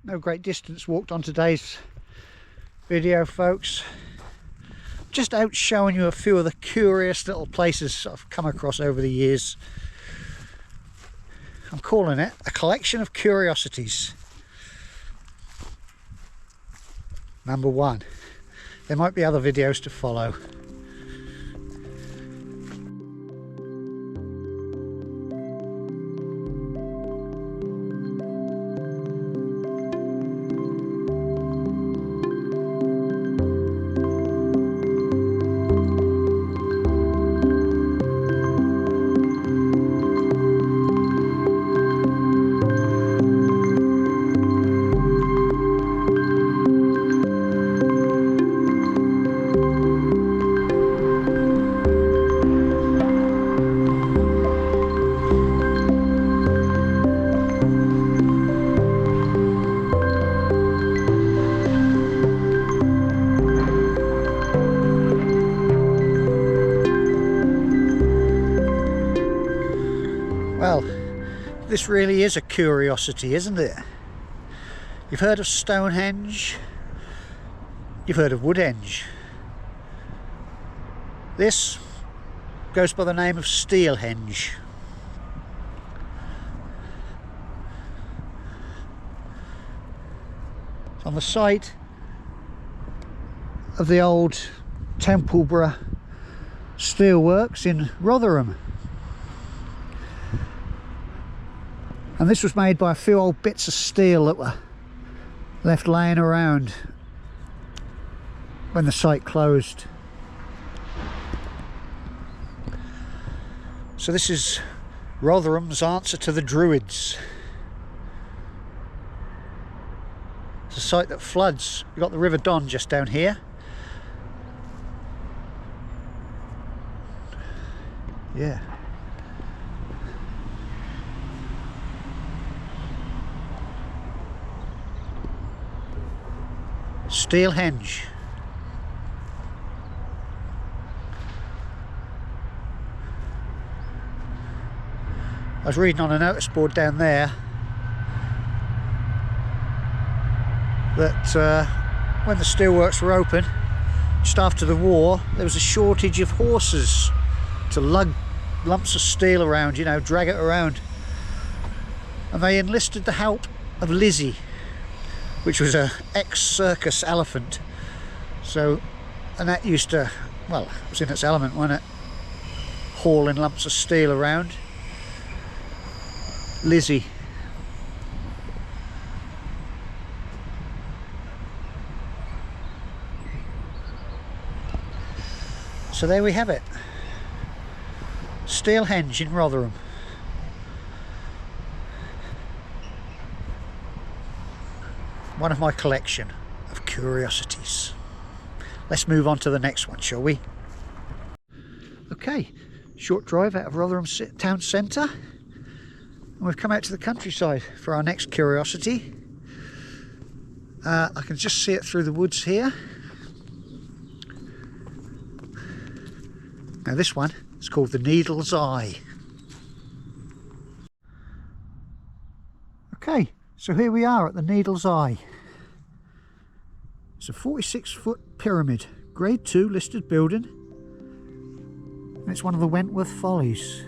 No great distance walked on today's video, folks. Just out showing you a few of the curious little places I've come across over the years. I'm calling it a collection of curiosities. Number 1. There might be other videos to follow. Well, this really is a curiosity, isn't it? You've heard of Stonehenge, you've heard of Woodhenge. This goes by the name of Steelhenge. It's on the site of the old Templeborough steelworks in Rotherham. And this was made by a few old bits of steel that were left laying around when the site closed. So this is Rotherham's answer to the Druids. It's a site that floods. You've got the River Don just down here. Yeah. Steelhenge. I was reading on a notice board down there that when the steelworks were open, just after the war, there was a shortage of horses to lug lumps of steel around, you know, drag it around. And they enlisted the help of Lizzie, which was a ex-circus elephant. So, and that used to, well, it was in its element, wasn't it? Hauling lumps of steel around. Lizzie. So there we have it. Steelhenge in Rotherham. One of my collection of curiosities. Let's move on to the next one, shall we? Okay, short drive out of Rotherham town centre, and we've come out to the countryside for our next curiosity. I can just see it through the woods here. Now this one is called the Needle's Eye. Okay, so here we are at the Needle's Eye. It's a 46-foot pyramid, grade 2 listed building, and it's one of the Wentworth Follies.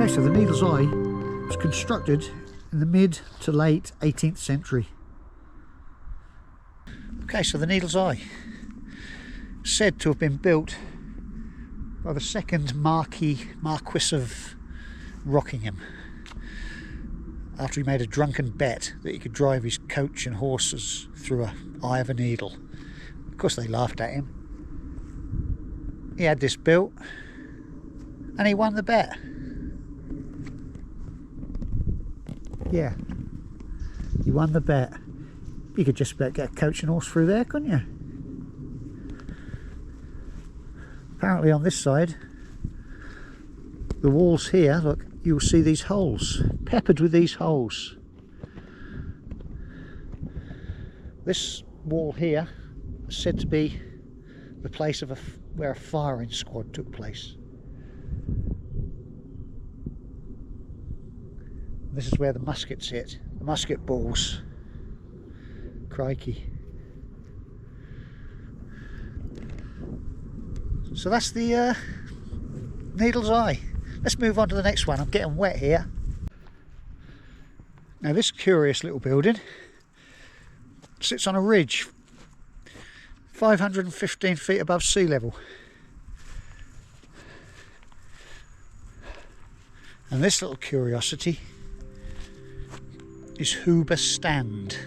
So the Needle's Eye was constructed in the mid to late 18th century. Okay, so the Needle's Eye, said to have been built by the second Marquis of Rockingham, after he made a drunken bet that he could drive his coach and horses through an eye of a needle. Of course they laughed at him. He had this built and he won the bet. Yeah, you won the bet. You could just about get a coach and horse through there, couldn't you? Apparently on this side, the walls here, look, you'll see these holes, peppered with these holes. This wall here is said to be the place of where a firing squad took place. This is where the muskets hit, the musket balls. Crikey. So that's the Needle's Eye. Let's move on to the next one. I'm getting wet here. Now this curious little building sits on a ridge 515 feet above sea level. And this little curiosity is Huber Stand.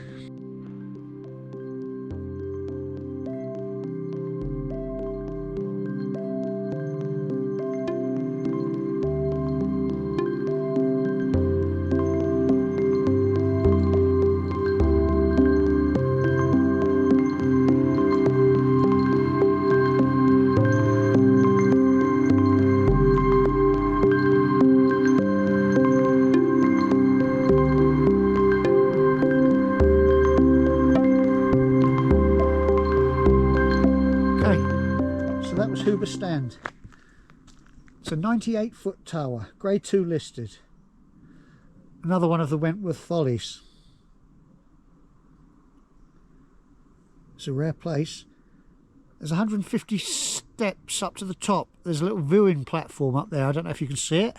Huber Stand. It's a 98-foot tower, grade 2 listed. Another one of the Wentworth Follies. It's a rare place. There's 150 steps up to the top. There's a little viewing platform up there. I don't know if you can see it.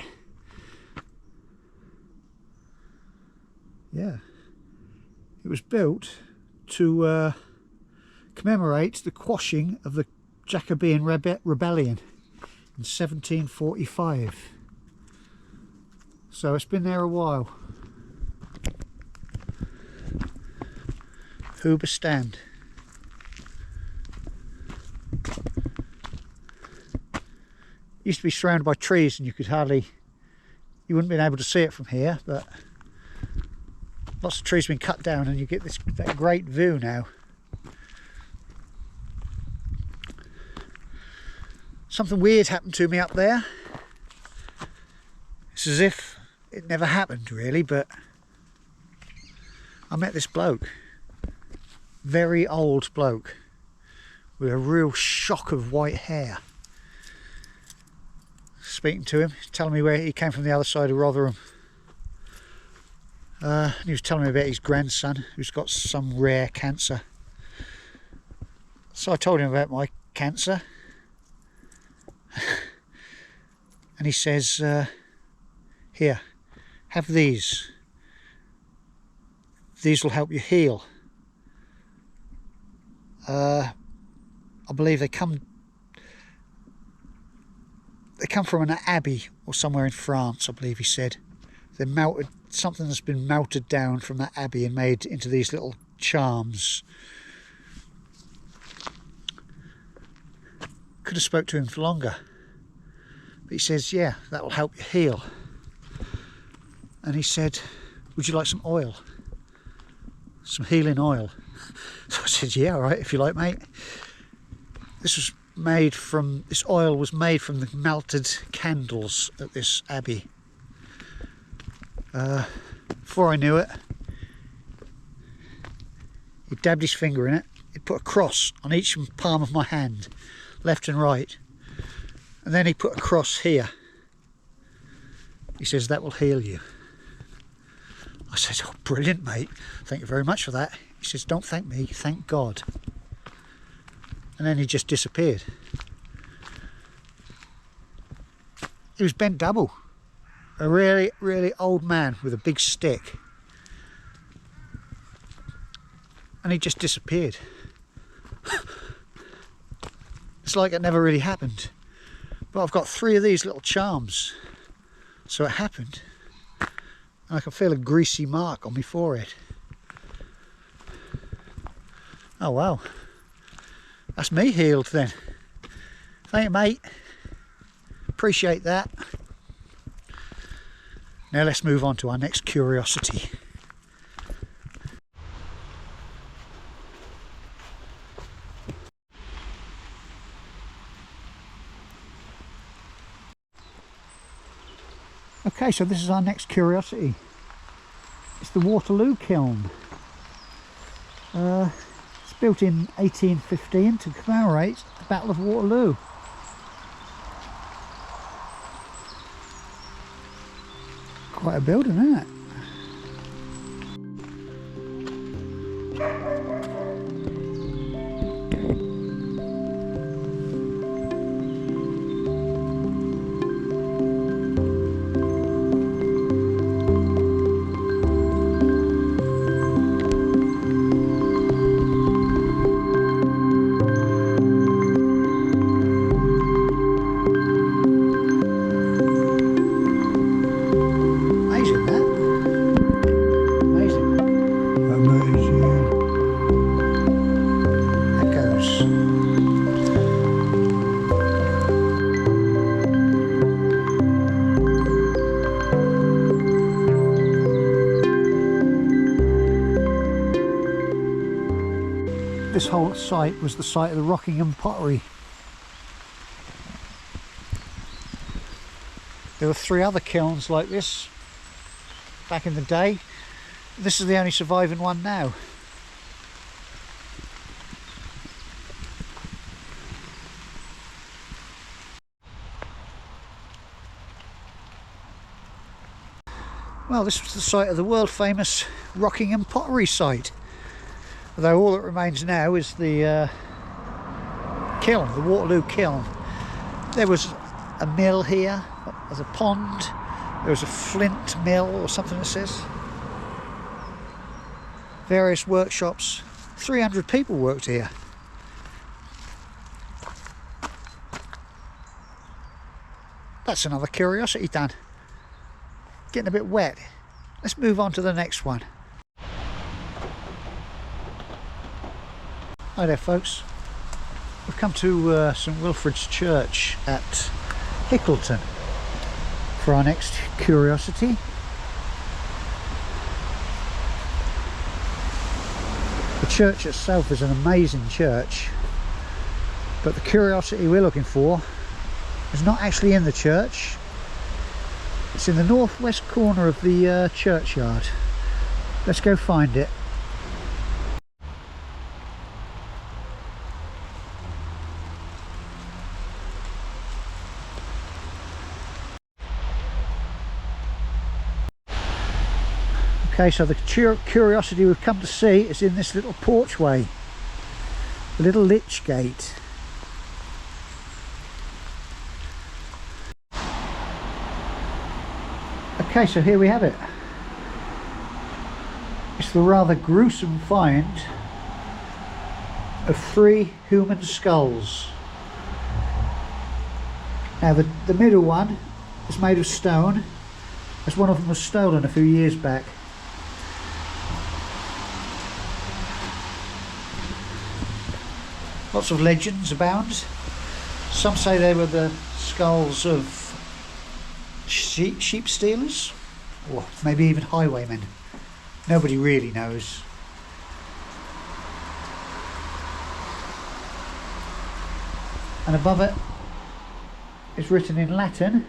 Yeah. It was built to commemorate the quashing of the Jacobean rebellion in 1745. So it's been there a while. Huber Stand. Used to be surrounded by trees and you wouldn't been able to see it from here, but lots of trees have been cut down and you get that great view now. Something weird happened to me up there. It's as if it never happened really, but I met this bloke, very old bloke with a real shock of white hair. Speaking to him, telling me where he came from, the other side of Rotherham. He was telling me about his grandson who's got some rare cancer. So I told him about my cancer. And he says, here, have these. These will help you heal. I believe they come from an abbey or somewhere in France, I believe he said. They're melted, something that's been melted down from that abbey and made into these little charms. Could have spoke to him for longer, but he says, yeah, that will help you heal. And he said, would you like some oil, some healing oil? So I said, yeah, all right, if you like, mate. This oil was made from the melted candles at this abbey. Before I knew it, he dabbed his finger in it. He put a cross on each palm of my hand, left and right, and then he put a cross here. He says, that will heal you. I said, oh, brilliant, mate, thank you very much for that. He says, don't thank me, thank God. And then he just disappeared. He was bent double, a really, really old man with a big stick, and he just disappeared. It's like it never really happened. But I've got 3 of these little charms, so it happened. And I can feel a greasy mark on my forehead. Oh wow, that's me healed then. Thank you, mate. Appreciate that. Now let's move on to our next curiosity. Okay, so this is our next curiosity. It's the Waterloo kiln. It's built in 1815 to commemorate the Battle of Waterloo. Quite a building, isn't it? This whole site was the site of the Rockingham pottery. There were 3 other kilns like this back in the day. This is the only surviving one now. Well, this was the site of the world famous Rockingham pottery site. Although all that remains now is the kiln, the Waterloo kiln. There was a mill here, there's a pond, there was a flint mill or something it says. Various workshops, 300 people worked here. That's another curiosity done. Getting a bit wet. Let's move on to the next one. Hi there folks, we've come to St Wilfrid's Church at Hickleton for our next curiosity. The church itself is an amazing church, but the curiosity we're looking for is not actually in the church. It's in the northwest corner of the churchyard. Let's go find it. Okay, so the curiosity we've come to see is in this little porchway, the little lich gate. Okay, so here we have it. It's the rather gruesome find of 3 human skulls. Now the middle one is made of stone, as one of them was stolen a few years back. Lots of legends abound. Some say they were the skulls of sheep stealers, or maybe even highwaymen. Nobody really knows. And above it is written in Latin,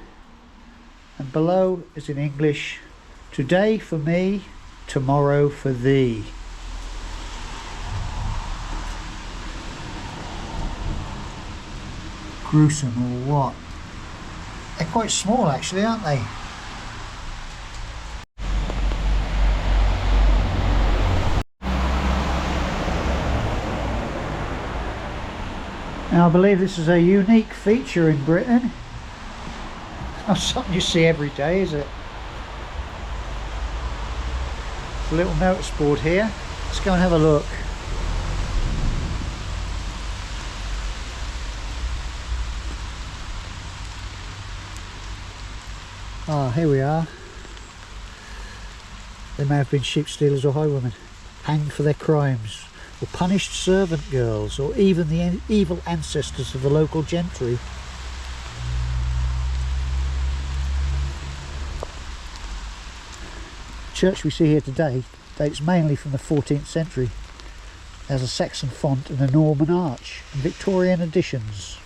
and below is in English, "Today for me, tomorrow for thee." Gruesome or what? They're quite small actually, aren't they? Now I believe this is a unique feature in Britain. It's not something you see every day, is it? There's a little notice board here. Let's go and have a look. Ah, here we are. They may have been sheep stealers or highwaymen, hanged for their crimes, or punished servant girls, or even the evil ancestors of the local gentry. church we see here today dates mainly from the 14th century. It has a Saxon font and a Norman arch and Victorian additions.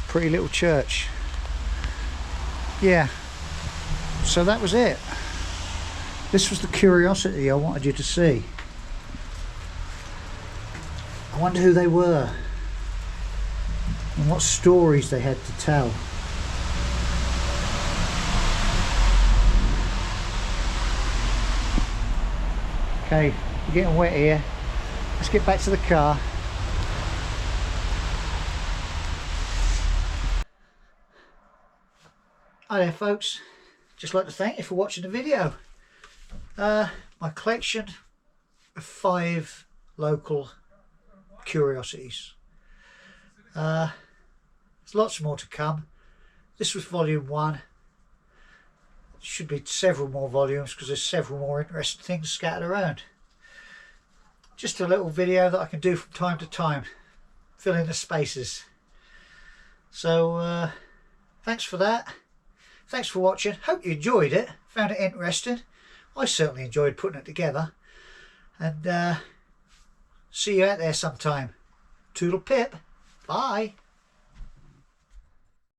Pretty little church. Yeah, so that was it. This was the curiosity I wanted you to see. I wonder who they were and what stories they had to tell. Okay, we're getting wet here. Let's get back to the car. Hi there folks, just like to thank you for watching the video. My collection of 5 local curiosities. There's lots more to come. This was volume 1. Should be several more volumes because there's several more interesting things scattered around. Just a little video that I can do from time to time, fill in the spaces. So thanks for that. Thanks for watching. Hope you enjoyed it, found it interesting. I certainly enjoyed putting it together. And see you out there sometime. Toodle pip. Bye.